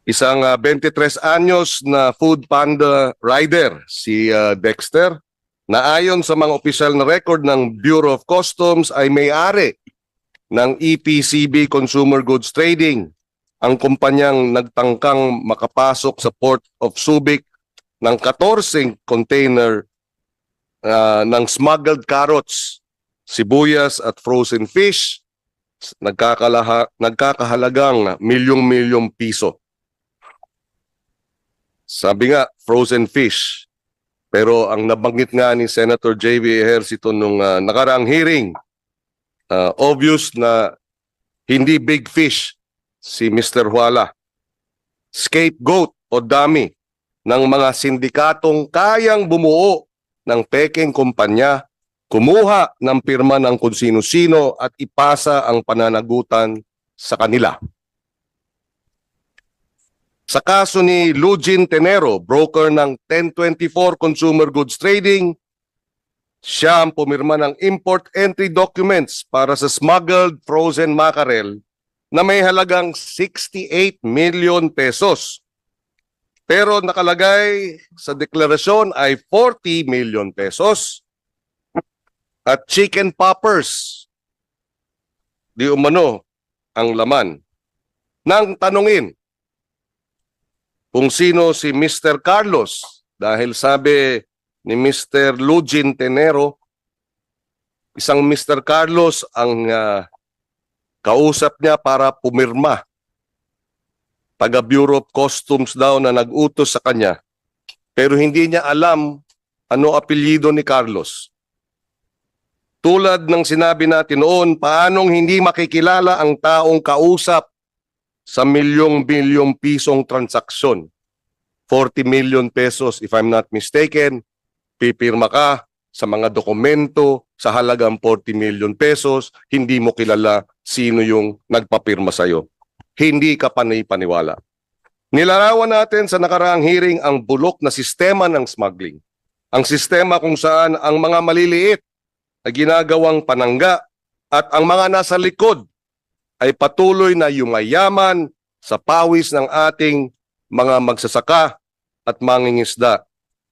Isang 23 anyos na food panda rider, si Dexter, na ayon sa mga opisyal na record ng Bureau of Customs ay may-ari ng EPCB Consumer Goods Trading, ang kumpanyang nagtangkang makapasok sa Port of Subic ng 14 container ng smuggled carrots, sibuyas at frozen fish, nagkakahalagang milyong-milyong piso. Sabi nga, frozen fish. Pero ang nabanggit nga ni Senator J.V. Ejercito nung nakaraang hearing, obvious na hindi big fish si Mr. Huala. Scapegoat o dummy ng mga sindikatong kayang bumuo ng peking kumpanya, kumuha ng pirma ng kung sino-sino at ipasa ang pananagutan sa kanila. Sa kaso ni Lugin Tenero, broker ng 1024 Consumer Goods Trading, siya ang pumirma ng import entry documents para sa smuggled frozen mackerel na may halagang 68 million pesos. Pero nakalagay sa deklarasyon ay 40 million pesos. At chicken poppers, di umano ang laman. Nang tanungin kung sino si Mr. Carlos, dahil sabi ni Mr. Lugin Tenero, isang Mr. Carlos ang kausap niya para pumirma. Taga Bureau of Customs daw na nag-utos sa kanya, pero hindi niya alam ano apelyido ni Carlos. Tulad ng sinabi natin noon, paanong hindi makikilala ang taong kausap sa milyong-milyong pisong transaksyon. 40 million pesos, if I'm not mistaken, pipirma ka sa mga dokumento sa halagang 40 million pesos, hindi mo kilala sino yung nagpapirma sa'yo. Hindi ka panay-paniwala. Nilarawan natin sa nakaraang hearing ang bulok na sistema ng smuggling. Ang sistema kung saan ang mga maliliit na ginagawang panangga at ang mga nasa likod ay patuloy na yumayaman sa pawis ng ating mga magsasaka at mangingisda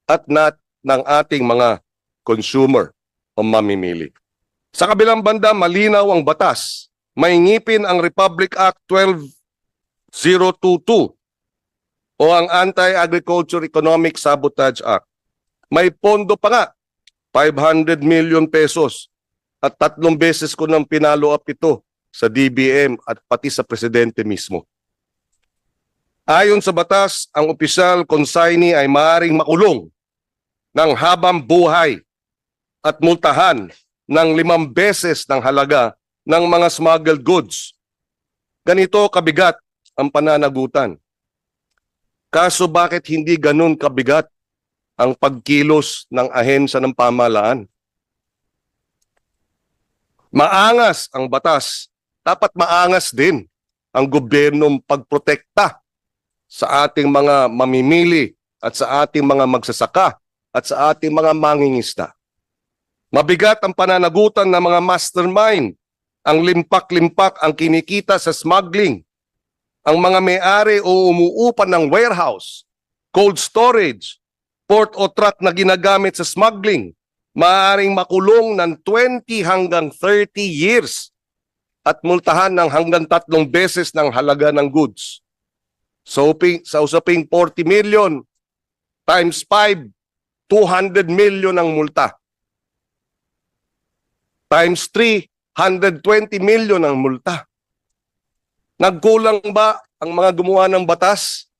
at ng ating mga consumer o mamimili. Sa kabilang banda, malinaw ang batas. May ngipin ang Republic Act 12022 o ang Anti-Agriculture Economic Sabotage Act. May pondo pa nga, 500 million pesos at 3 beses ko nang pinalo up ito sa DBM at pati sa presidente mismo. Ayon sa batas, ang opisyal consignee ay maaaring makulong ng habang buhay at multahan ng 5 beses ng halaga ng mga smuggled goods. Ganito kabigat ang pananagutan. Kaso bakit hindi ganun kabigat ang pagkilos ng ahensya ng pamahalaan? Maangas ang batas. Dapat maangas din ang gobyernong pagprotekta sa ating mga mamimili at sa ating mga magsasaka at sa ating mga mangingisda. Mabigat ang pananagutan ng mga mastermind. Ang limpak-limpak ang kinikita sa smuggling. Ang mga may-ari o umuupan ng warehouse, cold storage, port o truck na ginagamit sa smuggling, maaaring makulong ng 20 hanggang 30 years at multahan ng hanggang 3 beses ng halaga ng goods. So, sa usaping 40 million times 5, 200 million ang multa. Times 3, 120 million ang multa. Nagkulang ba ang mga gumawa ng batas?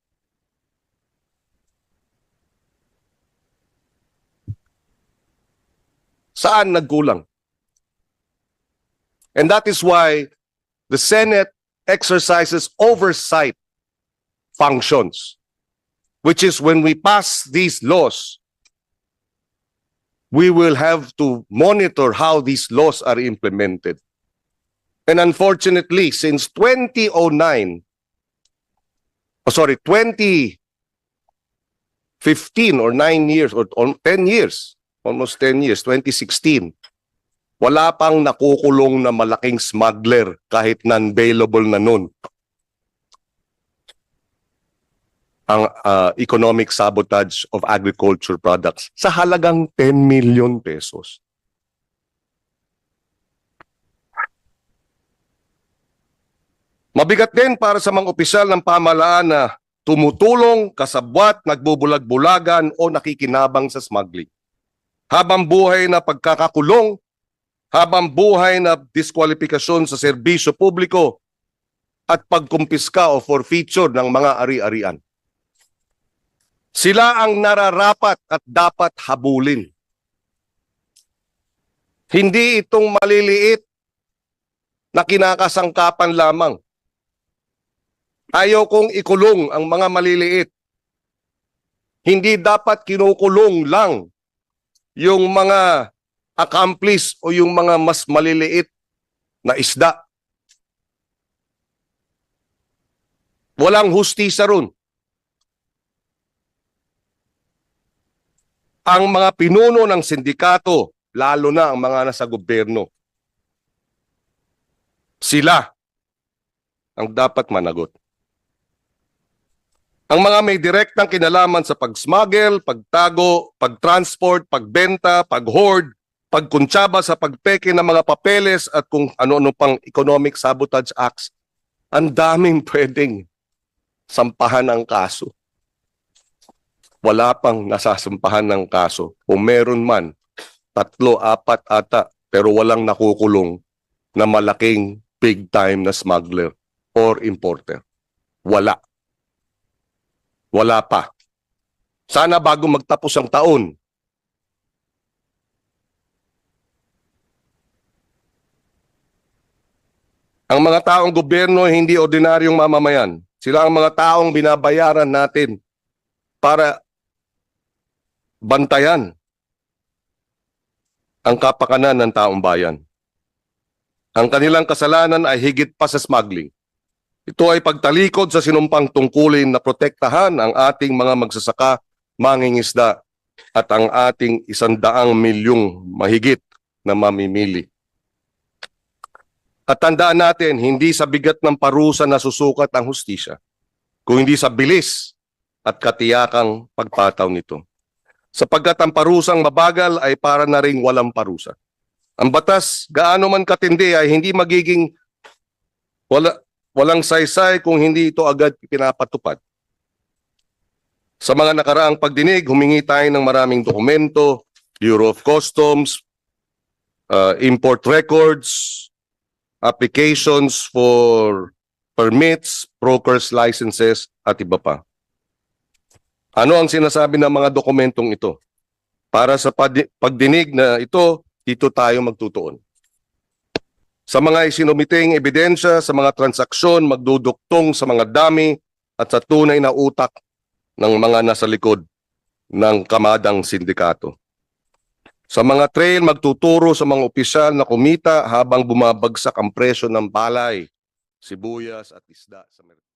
Saan nagkulang? And that is why the Senate exercises oversight functions, which is when we pass these laws, we will have to monitor how these laws are implemented. And unfortunately, since 2015 or 9 years or 10 years, almost 10 years, 2016, wala pang nakukulong na malaking smuggler kahit non-bailable na nun. ang economic sabotage of agriculture products sa halagang 10 million pesos. Mabigat din para sa mga opisyal ng pamahalaan na tumutulong, kasabwat, nagbubulag-bulagan o nakikinabang sa smuggling. Habang buhay na pagkakakulong, habang buhay na diskwalifikasyon sa serbisyo publiko at pagkumpiska o forfeiture ng mga ari-arian. Sila ang nararapat at dapat habulin. Hindi itong maliliit na kinakasangkapan lamang. Ayaw kong ikulong ang mga maliliit. Hindi dapat kinukulong lang yung mga accomplice o yung mga mas maliliit na isda. Walang hustisya ron. Ang mga pinuno ng sindikato, lalo na ang mga nasa gobyerno, sila ang dapat managot. Ang mga may direktang kinalaman sa pag-smuggle, pagtago, pag-transport, pagbenta, pag-hoard, pagkuntsaba sa pagpeke ng mga papeles at kung ano-ano pang economic sabotage acts, ang daming pwedeng sampahan ng kaso. Wala pang nasasampahan ng kaso. Kung meron man, 3, 4 ata, pero walang nakukulong na malaking big time na smuggler or importer. Wala. Wala pa. Sana bago magtapos ang taon, ang mga taong gobyerno hindi ordinaryong mamamayan. Sila ang mga taong binabayaran natin para bantayan ang kapakanan ng taong bayan. Ang kanilang kasalanan ay higit pa sa smuggling. Ito ay pagtalikod sa sinumpang tungkulin na protektahan ang ating mga magsasaka, mangingisda at ang ating 100 milyong mahigit na mamimili. At tandaan natin, hindi sa bigat ng parusa na susukat ang hustisya, kung hindi sa bilis at katiyakang pagpataw nito. Sapagkat ang parusang mabagal ay para na ring walang parusa. Ang batas, gaano man katindi, ay hindi magiging walang saysay kung hindi ito agad pinapatupad. Sa mga nakaraang pagdinig, humingi tayo ng maraming dokumento, Bureau of Customs, import records, applications for permits, brokers' licenses, at iba pa. Ano ang sinasabi ng mga dokumentong ito? Para sa pagdinig na ito, dito tayo magtutuon. Sa mga isinumiting ebidensya, sa mga transaksyon, magduduktong sa mga dami at sa tunay na utak ng mga nasa likod ng kamadang sindikato. Sa mga trail, magtuturo sa mga opisyal na kumita habang bumabagsak ang presyo ng palay, sibuyas at isda sa merkado.